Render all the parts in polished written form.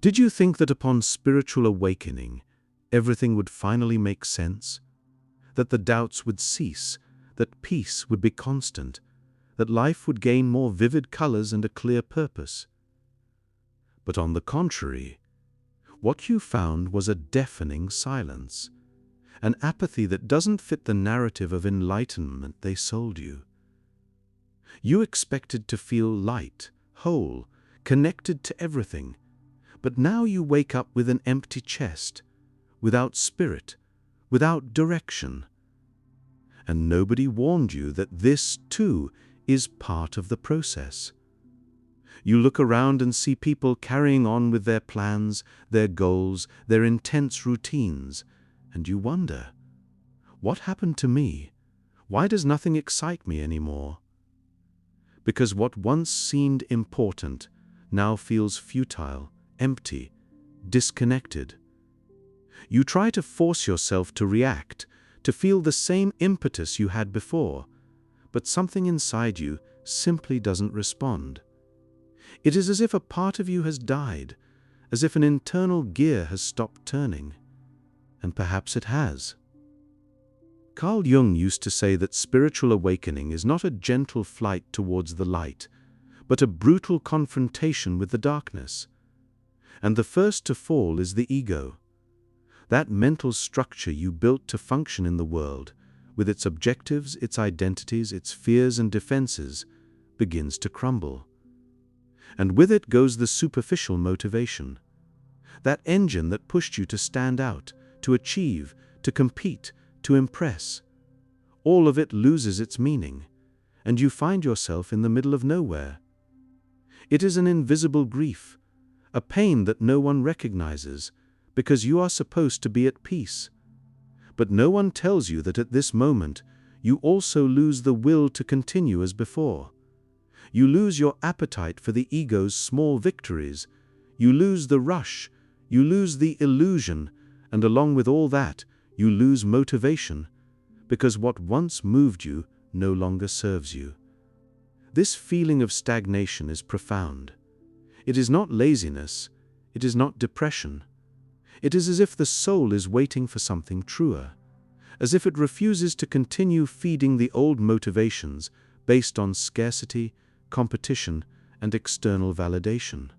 Did you think that upon spiritual awakening, everything would finally make sense? That the doubts would cease, that peace would be constant, that life would gain more vivid colors and a clear purpose? But on the contrary, what you found was a deafening silence, an apathy that doesn't fit the narrative of enlightenment they sold you. You expected to feel light, whole, connected to everything, but now you wake up with an empty chest, without spirit, without direction. And nobody warned you that this, too, is part of the process. You look around and see people carrying on with their plans, their goals, their intense routines, and you wonder, what happened to me? Why does nothing excite me anymore? Because what once seemed important now feels futile, empty, disconnected. You try to force yourself to react, to feel the same impetus you had before, but something inside you simply doesn't respond. It is as if a part of you has died, as if an internal gear has stopped turning. And perhaps it has. Carl Jung used to say that spiritual awakening is not a gentle flight towards the light, but a brutal confrontation with the darkness. And the first to fall is the ego. That mental structure you built to function in the world, with its objectives, its identities, its fears and defenses, begins to crumble. And with it goes the superficial motivation. That engine that pushed you to stand out, to achieve, to compete, to impress. All of it loses its meaning, and you find yourself in the middle of nowhere. It is an invisible grief, a pain that no one recognizes, because you are supposed to be at peace. But no one tells you that at this moment, you also lose the will to continue as before. You lose your appetite for the ego's small victories. You lose the rush. You lose the illusion. And along with all that, you lose motivation, because what once moved you no longer serves you. This feeling of stagnation is profound. It is not laziness. It is not depression. It is as if the soul is waiting for something truer, as if it refuses to continue feeding the old motivations based on scarcity, competition, and external validation.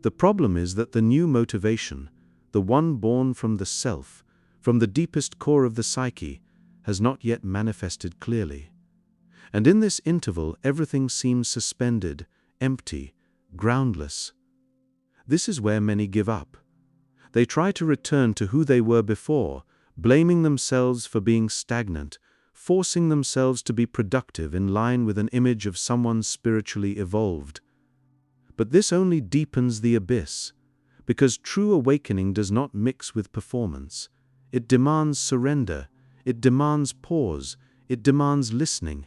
The problem is that the new motivation, the one born from the self, from the deepest core of the psyche, has not yet manifested clearly. And in this interval, everything seems suspended, empty, groundless. This is where many give up. They try to return to who they were before, blaming themselves for being stagnant, forcing themselves to be productive in line with an image of someone spiritually evolved. But this only deepens the abyss, because true awakening does not mix with performance. It demands surrender, it demands pause, it demands listening.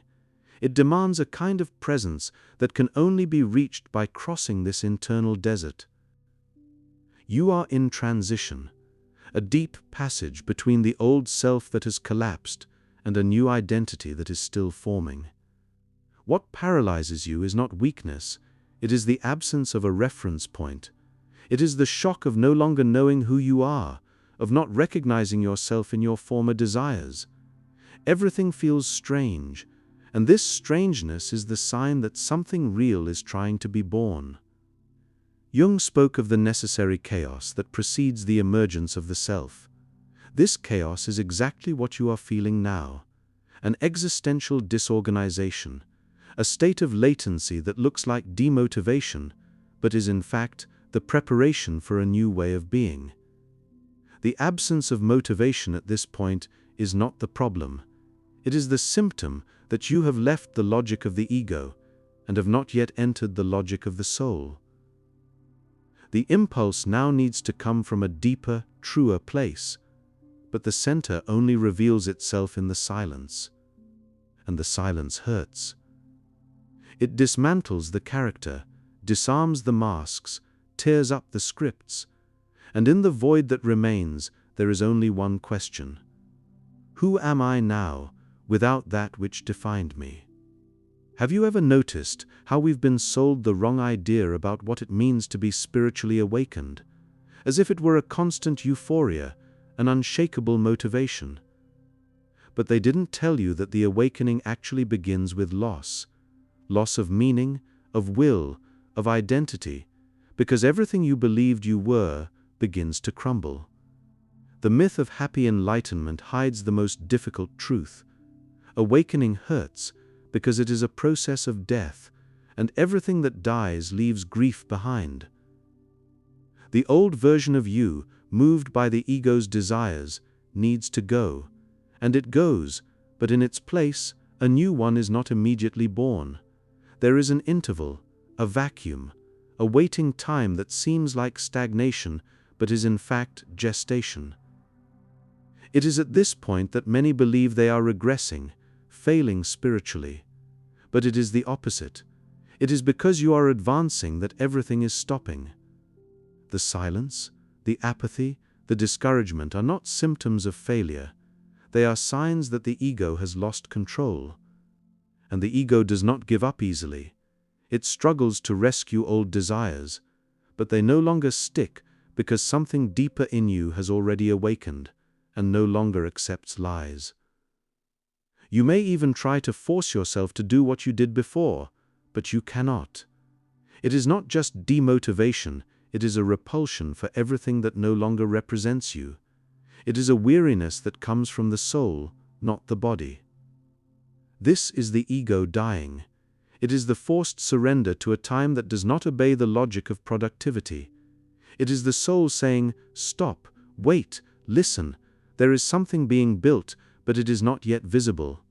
It demands a kind of presence that can only be reached by crossing this internal desert. You are in transition, a deep passage between the old self that has collapsed and a new identity that is still forming. What paralyzes you is not weakness, it is the absence of a reference point. It is the shock of no longer knowing who you are, of not recognizing yourself in your former desires. Everything feels strange, and this strangeness is the sign that something real is trying to be born. Jung spoke of the necessary chaos that precedes the emergence of the self. This chaos is exactly what you are feeling now, an existential disorganization, a state of latency that looks like demotivation, but is in fact the preparation for a new way of being. The absence of motivation at this point is not the problem. It is the symptom that you have left the logic of the ego and have not yet entered the logic of the soul. The impulse now needs to come from a deeper, truer place, but the center only reveals itself in the silence, and the silence hurts. It dismantles the character, disarms the masks, tears up the scripts, and in the void that remains, there is only one question. Who am I now, without that which defined me? Have you ever noticed how we've been sold the wrong idea about what it means to be spiritually awakened, as if it were a constant euphoria, an unshakable motivation? But they didn't tell you that the awakening actually begins with loss of meaning, of will, of identity, because everything you believed you were begins to crumble. The myth of happy enlightenment hides the most difficult truth. Awakening hurts because it is a process of death, and everything that dies leaves grief behind. The old version of you, moved by the ego's desires, needs to go, and it goes, but in its place, a new one is not immediately born. There is an interval, a vacuum, a waiting time that seems like stagnation, but is in fact gestation. It is at this point that many believe they are regressing, failing spiritually. But it is the opposite. It is because you are advancing that everything is stopping. The silence, the apathy, the discouragement are not symptoms of failure. They are signs that the ego has lost control. And the ego does not give up easily. It struggles to rescue old desires, but they no longer stick because something deeper in you has already awakened and no longer accepts lies. You may even try to force yourself to do what you did before, but you cannot. It is not just demotivation, it is a repulsion for everything that no longer represents you. It is a weariness that comes from the soul, not the body. This is the ego dying. It is the forced surrender to a time that does not obey the logic of productivity. It is the soul saying, "Stop, wait, listen, there is something being built, but it is not yet visible."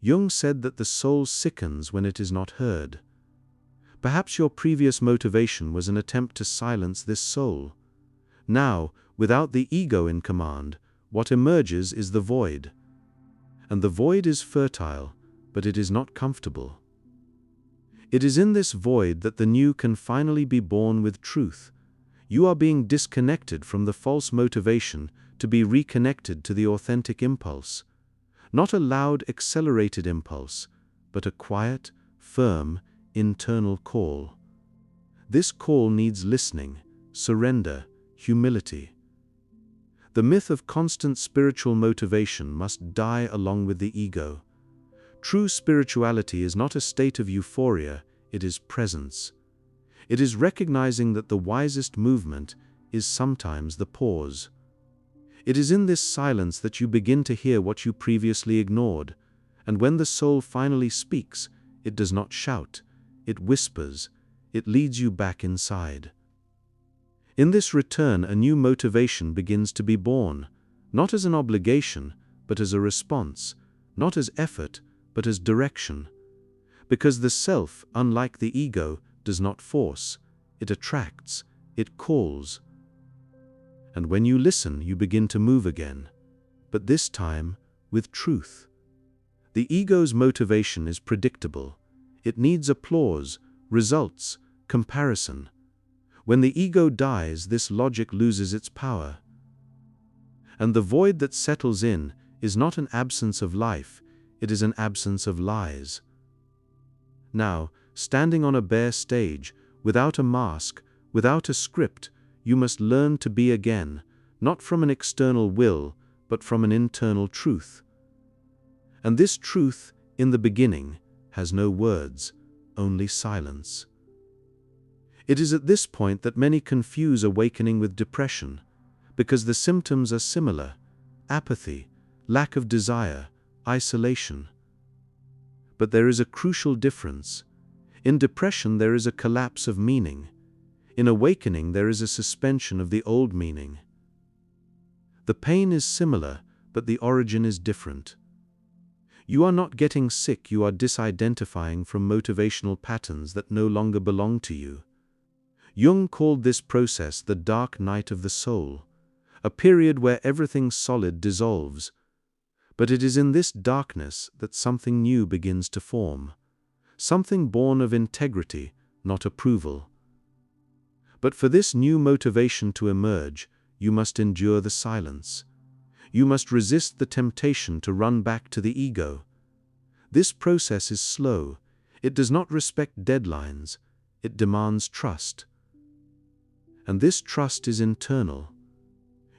Jung said that the soul sickens when it is not heard. Perhaps your previous motivation was an attempt to silence this soul. Now, without the ego in command, what emerges is the void. And the void is fertile, but it is not comfortable. It is in this void that the new can finally be born with truth. You are being disconnected from the false motivation to be reconnected to the authentic impulse. Not a loud, accelerated impulse, but a quiet, firm, internal call. This call needs listening, surrender, humility. The myth of constant spiritual motivation must die along with the ego. True spirituality is not a state of euphoria, it is presence. It is recognizing that the wisest movement is sometimes the pause. It is in this silence that you begin to hear what you previously ignored, and when the soul finally speaks, it does not shout, it whispers, it leads you back inside. In this return, a new motivation begins to be born, not as an obligation, but as a response, not as effort, but as direction. Because the self, unlike the ego, does not force, it attracts, it calls. And when you listen, you begin to move again, but this time with truth. The ego's motivation is predictable. It needs applause, results, comparison. When the ego dies, this logic loses its power. And the void that settles in is not an absence of life, it is an absence of lies. Now, standing on a bare stage, without a mask, without a script, you must learn to be again, not from an external will, but from an internal truth. And this truth, in the beginning, has no words, only silence. It is at this point that many confuse awakening with depression, because the symptoms are similar: apathy, lack of desire, isolation. But there is a crucial difference. In depression there is a collapse of meaning. In awakening there is a suspension of the old meaning. The pain is similar, but the origin is different. You are not getting sick, you are disidentifying from motivational patterns that no longer belong to you. Jung called this process the dark night of the soul, a period where everything solid dissolves. But it is in this darkness that something new begins to form, something born of integrity, not approval. But for this new motivation to emerge, you must endure the silence. You must resist the temptation to run back to the ego. This process is slow, It does not respect deadlines. It demands trust. And this trust is internal.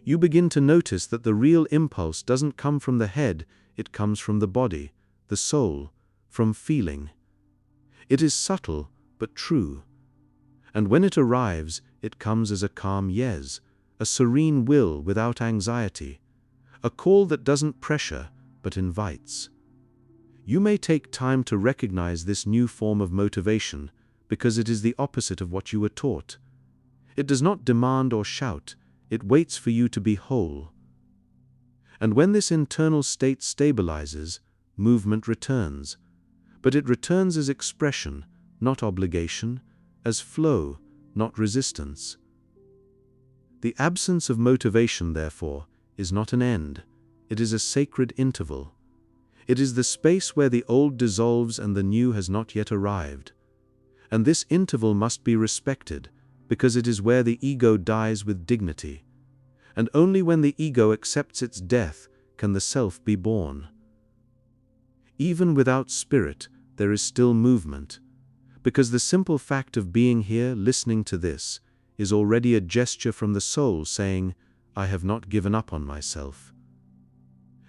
You begin to notice that the real impulse doesn't come from the head, it comes from the body, the soul, from feeling. It is subtle, but true. And when it arrives, it comes as a calm yes, a serene will without anxiety, a call that doesn't pressure, but invites. You may take time to recognize this new form of motivation because it is the opposite of what you were taught. It does not demand or shout, it waits for you to be whole. And when this internal state stabilizes, movement returns. But it returns as expression, not obligation, as flow, not resistance. The absence of motivation, therefore, is not an end. It is a sacred interval. It is the space where the old dissolves and the new has not yet arrived. And this interval must be respected, because it is where the ego dies with dignity. And only when the ego accepts its death can the self be born. Even without spirit, there is still movement, because the simple fact of being here, listening to this, is already a gesture from the soul saying, I have not given up on myself.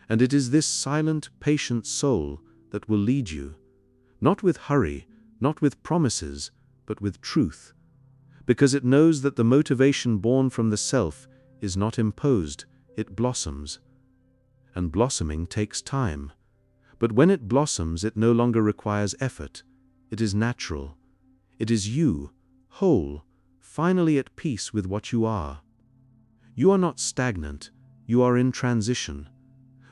And it is this silent, patient soul that will lead you, not with hurry, not with promises, but with truth, because it knows that the motivation born from the self is not imposed, it blossoms. And blossoming takes time. But when it blossoms, it no longer requires effort. It is natural. It is you, whole, finally at peace with what you are. You are not stagnant. You are in transition.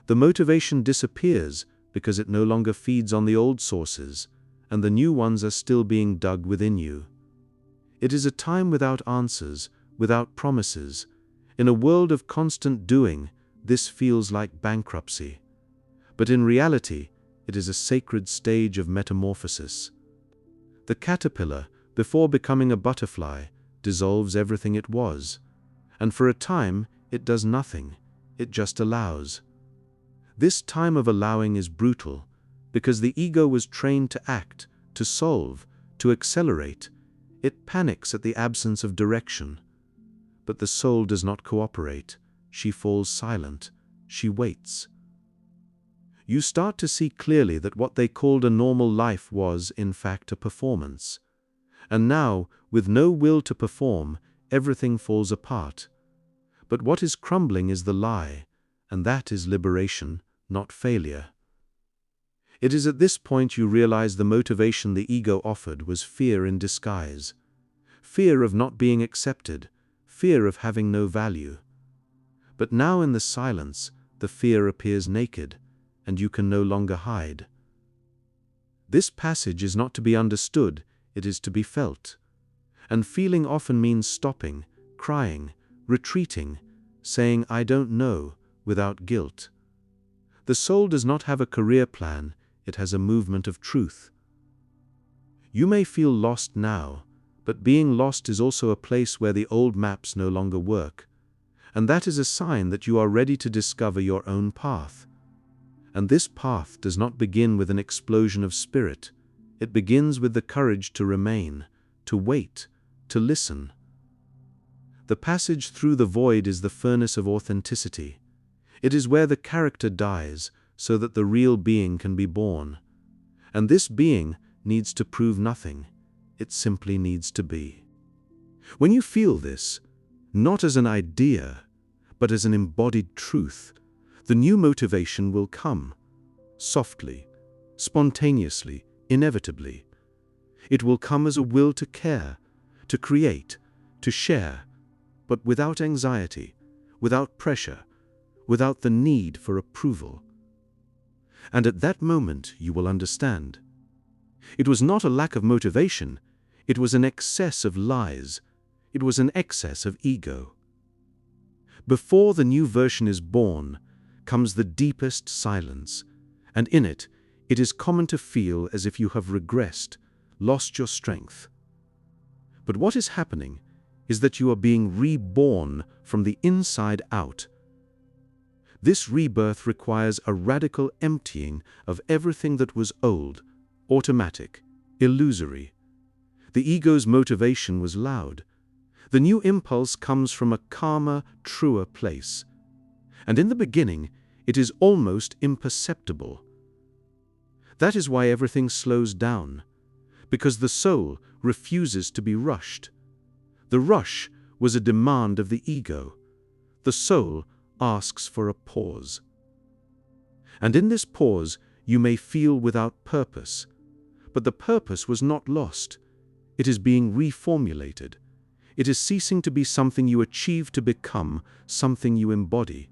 The motivation disappears because it no longer feeds on the old sources, and the new ones are still being dug within you. It is a time without answers, without promises. In a world of constant doing, this feels like bankruptcy. But in reality, it is a sacred stage of metamorphosis. The caterpillar, before becoming a butterfly, dissolves everything it was. And for a time, it does nothing. It just allows. This time of allowing is brutal, because the ego was trained to act, to solve, to accelerate. It panics at the absence of direction. But the soul does not cooperate. She falls silent. She waits. You start to see clearly that what they called a normal life was, in fact, a performance. And now, with no will to perform, everything falls apart. But what is crumbling is the lie, and that is liberation, not failure. It is at this point you realize the motivation the ego offered was fear in disguise. Fear of not being accepted, fear of having no value. But now in the silence, the fear appears naked, and you can no longer hide. This passage is not to be understood, it is to be felt. And feeling often means stopping, crying, retreating, saying, I don't know, without guilt. The soul does not have a career plan, it has a movement of truth. You may feel lost now, but being lost is also a place where the old maps no longer work. And that is a sign that you are ready to discover your own path. And this path does not begin with an explosion of spirit. It begins with the courage to remain, to wait, to listen. The passage through the void is the furnace of authenticity. It is where the character dies, so that the real being can be born. And this being needs to prove nothing. It simply needs to be. When you feel this, not as an idea, but as an embodied truth, the new motivation will come, softly, spontaneously, inevitably. It will come as a will to care, to create, to share, but without anxiety, without pressure, without the need for approval. And at that moment you will understand. It was not a lack of motivation, it was an excess of lies, it was an excess of ego. Before the new version is born, comes the deepest silence, and in it, it is common to feel as if you have regressed, lost your strength. But what is happening is that you are being reborn from the inside out. This rebirth requires a radical emptying of everything that was old, automatic, illusory. The ego's motivation was loud. The new impulse comes from a calmer, truer place. And in the beginning, it is almost imperceptible. That is why everything slows down, because the soul refuses to be rushed. The rush was a demand of the ego. The soul asks for a pause. And in this pause, you may feel without purpose. But the purpose was not lost. It is being reformulated. It is ceasing to be something you achieve to become something you embody.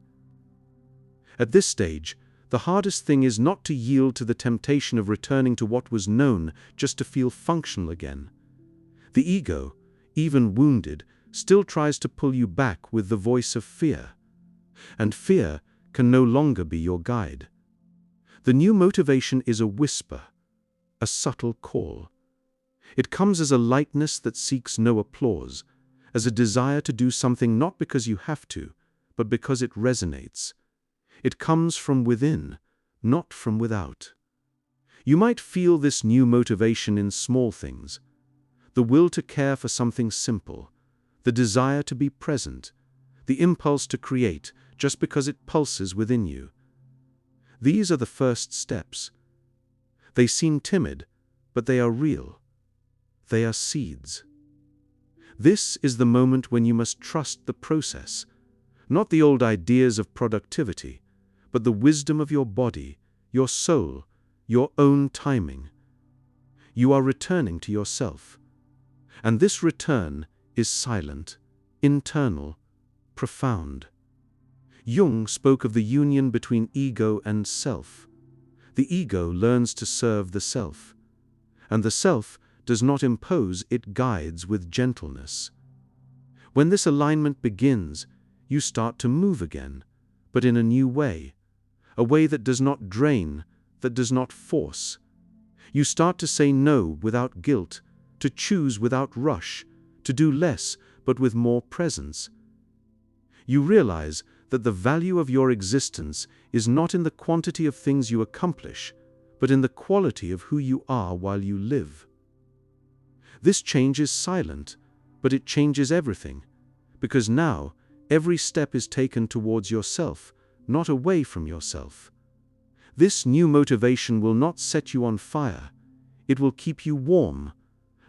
At this stage, the hardest thing is not to yield to the temptation of returning to what was known just to feel functional again. The ego, even wounded, still tries to pull you back with the voice of fear. And fear can no longer be your guide. The new motivation is a whisper, a subtle call. It comes as a lightness that seeks no applause, as a desire to do something not because you have to, but because it resonates. It comes from within, not from without. You might feel this new motivation in small things: the will to care for something simple, the desire to be present, the impulse to create just because it pulses within you. These are the first steps. They seem timid, but they are real. They are seeds. This is the moment when you must trust the process, not the old ideas of productivity, but the wisdom of your body, your soul, your own timing. You are returning to yourself. And this return is silent, internal, profound. Jung spoke of the union between ego and self. The ego learns to serve the self, and the self does not impose, it guides with gentleness. When this alignment begins, you start to move again, but in a new way, a way that does not drain, that does not force. You start to say no without guilt, to choose without rush, to do less but with more presence. You realize that the value of your existence is not in the quantity of things you accomplish, but in the quality of who you are while you live. This change is silent, but it changes everything, because now every step is taken towards yourself, not away from yourself. This new motivation will not set you on fire. It will keep you warm,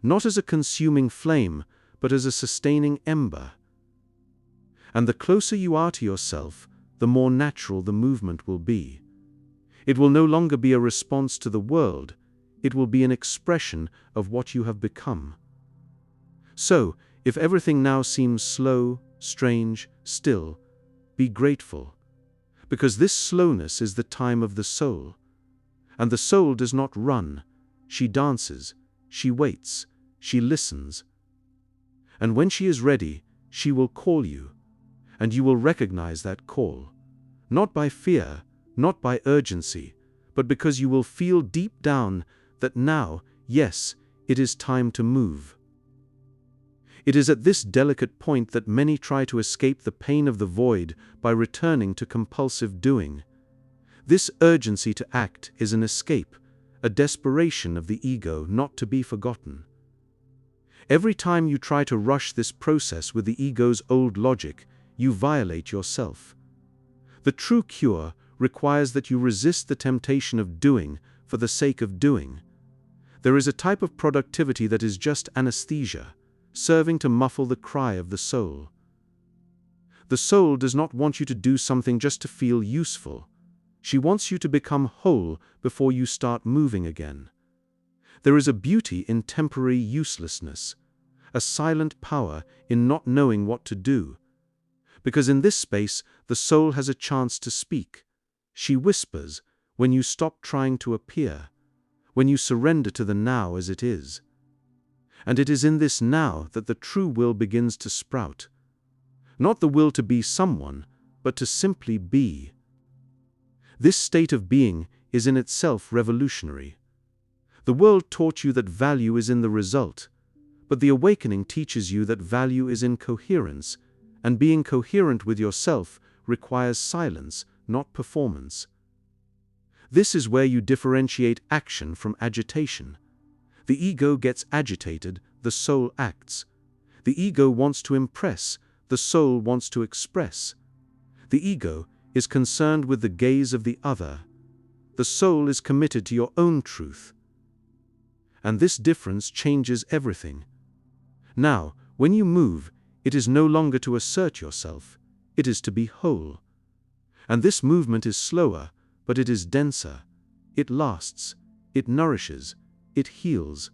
not as a consuming flame, but as a sustaining ember. And the closer you are to yourself, the more natural the movement will be. It will no longer be a response to the world. It will be an expression of what you have become. So, if everything now seems slow, strange, still, be grateful, because this slowness is the time of the soul. And the soul does not run. She dances, she waits, she listens. And when she is ready, she will call you. And you will recognize that call, not by fear, not by urgency, but because you will feel deep down that now, yes, it is time to move. It is at this delicate point that many try to escape the pain of the void by returning to compulsive doing. This urgency to act is an escape, a desperation of the ego not to be forgotten. Every time you try to rush this process with the ego's old logic, you violate yourself. The true cure requires that you resist the temptation of doing for the sake of doing. There is a type of productivity that is just anesthesia, serving to muffle the cry of the soul. The soul does not want you to do something just to feel useful. She wants you to become whole before you start moving again. There is a beauty in temporary uselessness, a silent power in not knowing what to do. Because in this space, the soul has a chance to speak. She whispers when you stop trying to appear, when you surrender to the now as it is. And it is in this now that the true will begins to sprout. Not the will to be someone, but to simply be. This state of being is in itself revolutionary. The world taught you that value is in the result, but the awakening teaches you that value is in coherence, and being coherent with yourself requires silence, not performance. This is where you differentiate action from agitation. The ego gets agitated, the soul acts. The ego wants to impress, the soul wants to express. The ego is concerned with the gaze of the other. The soul is committed to your own truth. And this difference changes everything. Now, when you move, it is no longer to assert yourself, it is to be whole. And this movement is slower, but it is denser. It lasts, it nourishes, it heals.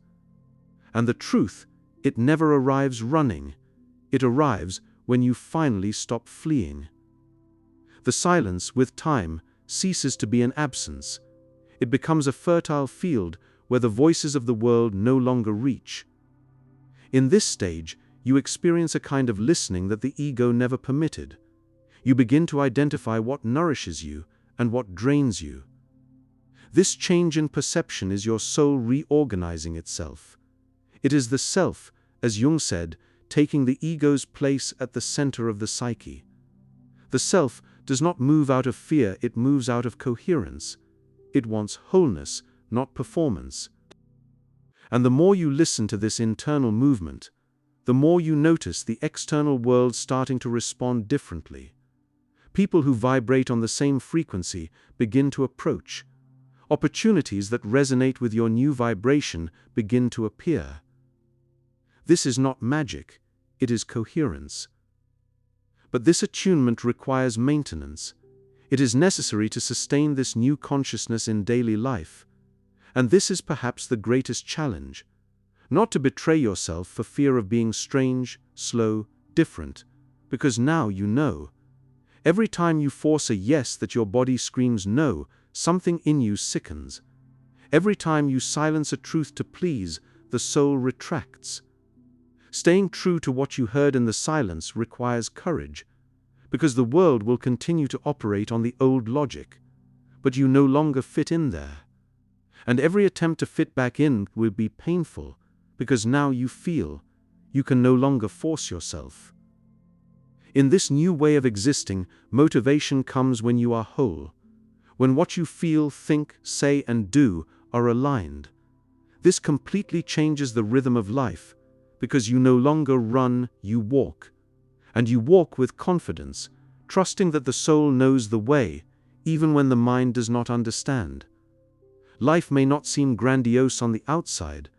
And the truth, it never arrives running. It arrives when you finally stop fleeing. The silence, with time, ceases to be an absence. It becomes a fertile field where the voices of the world no longer reach. In this stage, you experience a kind of listening that the ego never permitted. You begin to identify what nourishes you and what drains you. This change in perception is your soul reorganizing itself. It is the self, as Jung said, taking the ego's place at the center of the psyche. The self does not move out of fear, it moves out of coherence. It wants wholeness, not performance. And the more you listen to this internal movement, the more you notice the external world starting to respond differently. People who vibrate on the same frequency begin to approach. Opportunities that resonate with your new vibration begin to appear. This is not magic, it is coherence. But this attunement requires maintenance. It is necessary to sustain this new consciousness in daily life. And this is perhaps the greatest challenge. Not to betray yourself for fear of being strange, slow, different, because now you know. Every time you force a yes that your body screams no, something in you sickens. Every time you silence a truth to please, the soul retracts. Staying true to what you heard in the silence requires courage, because the world will continue to operate on the old logic, but you no longer fit in there. And every attempt to fit back in will be painful, because now you feel you can no longer force yourself. In this new way of existing, motivation comes when you are whole, when what you feel, think, say, and do are aligned. This completely changes the rhythm of life, because you no longer run, you walk. And you walk with confidence, trusting that the soul knows the way, even when the mind does not understand. Life may not seem grandiose on the outside,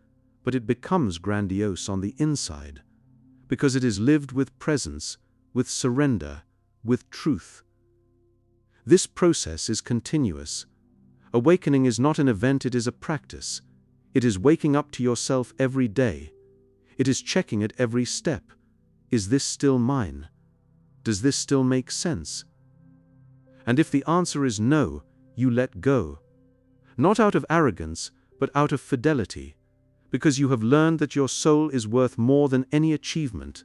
but it becomes grandiose on the inside, because it is lived with presence, with surrender, with truth. This process is continuous. Awakening is not an event, it is a practice. It is waking up to yourself every day. It is checking at every step. Is this still mine? Does this still make sense? And if the answer is no, you let go. Not out of arrogance, but out of fidelity, because you have learned that your soul is worth more than any achievement,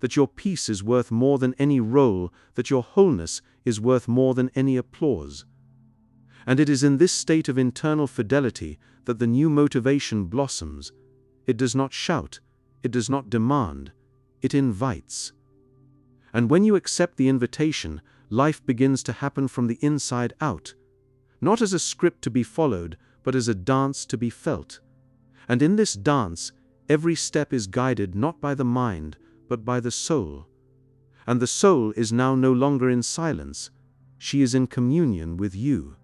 that your peace is worth more than any role, that your wholeness is worth more than any applause. And it is in this state of internal fidelity that the new motivation blossoms. It does not shout, it does not demand, it invites. And when you accept the invitation, life begins to happen from the inside out, not as a script to be followed, but as a dance to be felt. And in this dance, every step is guided not by the mind, but by the soul. And the soul is now no longer in silence, she is in communion with you.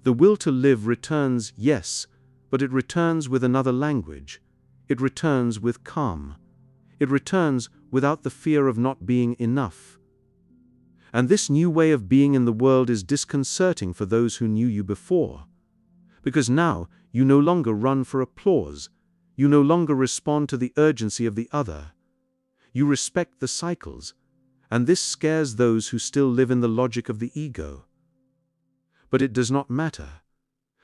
The will to live returns, yes, but it returns with another language. It returns with calm. It returns without the fear of not being enough. And this new way of being in the world is disconcerting for those who knew you before. Because now you no longer run for applause. You no longer respond to the urgency of the other. You respect the cycles, and this scares those who still live in the logic of the ego. But it does not matter,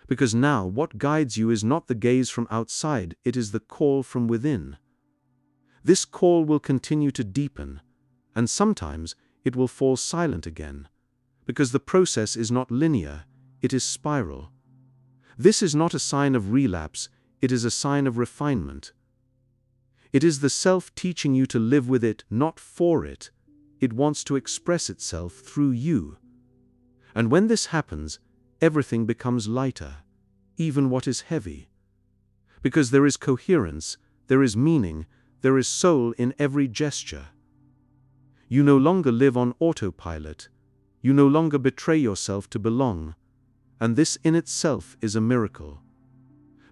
because now what guides you is not the gaze from outside, it is the call from within. This call will continue to deepen, and sometimes it will fall silent again, because the process is not linear, it is spiral. This is not a sign of relapse, it is a sign of refinement. It is the self teaching you to live with it, not for it. It wants to express itself through you. And when this happens, everything becomes lighter, even what is heavy. Because there is coherence, there is meaning, there is soul in every gesture. You no longer live on autopilot. You no longer betray yourself to belong. And this in itself is a miracle.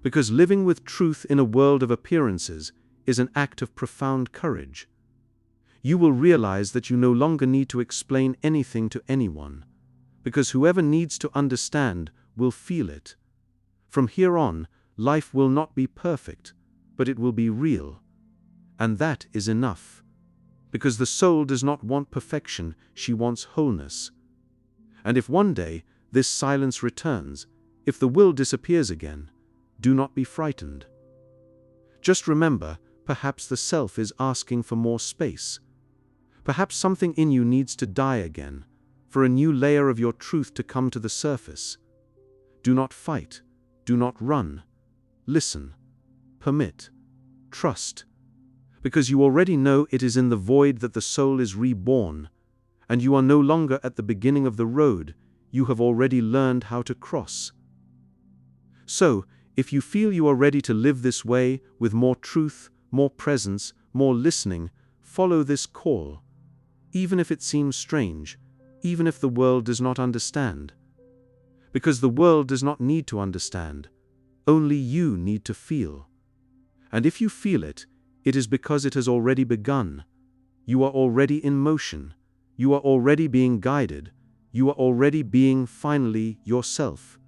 Because living with truth in a world of appearances is an act of profound courage. You will realize that you no longer need to explain anything to anyone, because whoever needs to understand will feel it. From here on, life will not be perfect, but it will be real. And that is enough. Because the soul does not want perfection, she wants wholeness. And if one day this silence returns, if the will disappears again, do not be frightened. Just remember, perhaps the self is asking for more space. Perhaps something in you needs to die again, for a new layer of your truth to come to the surface. Do not fight. Do not run. Listen. Permit. Trust. Because you already know it is in the void that the soul is reborn, and you are no longer at the beginning of the road, you have already learned how to cross. So, if you feel you are ready to live this way, with more truth, more presence, more listening, follow this call. Even if it seems strange, even if the world does not understand. Because the world does not need to understand. Only you need to feel. And if you feel it, it is because it has already begun. You are already in motion. You are already being guided. You are already being finally yourself.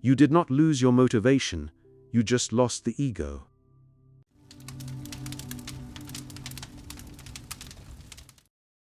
You did not lose your motivation, you just lost the ego.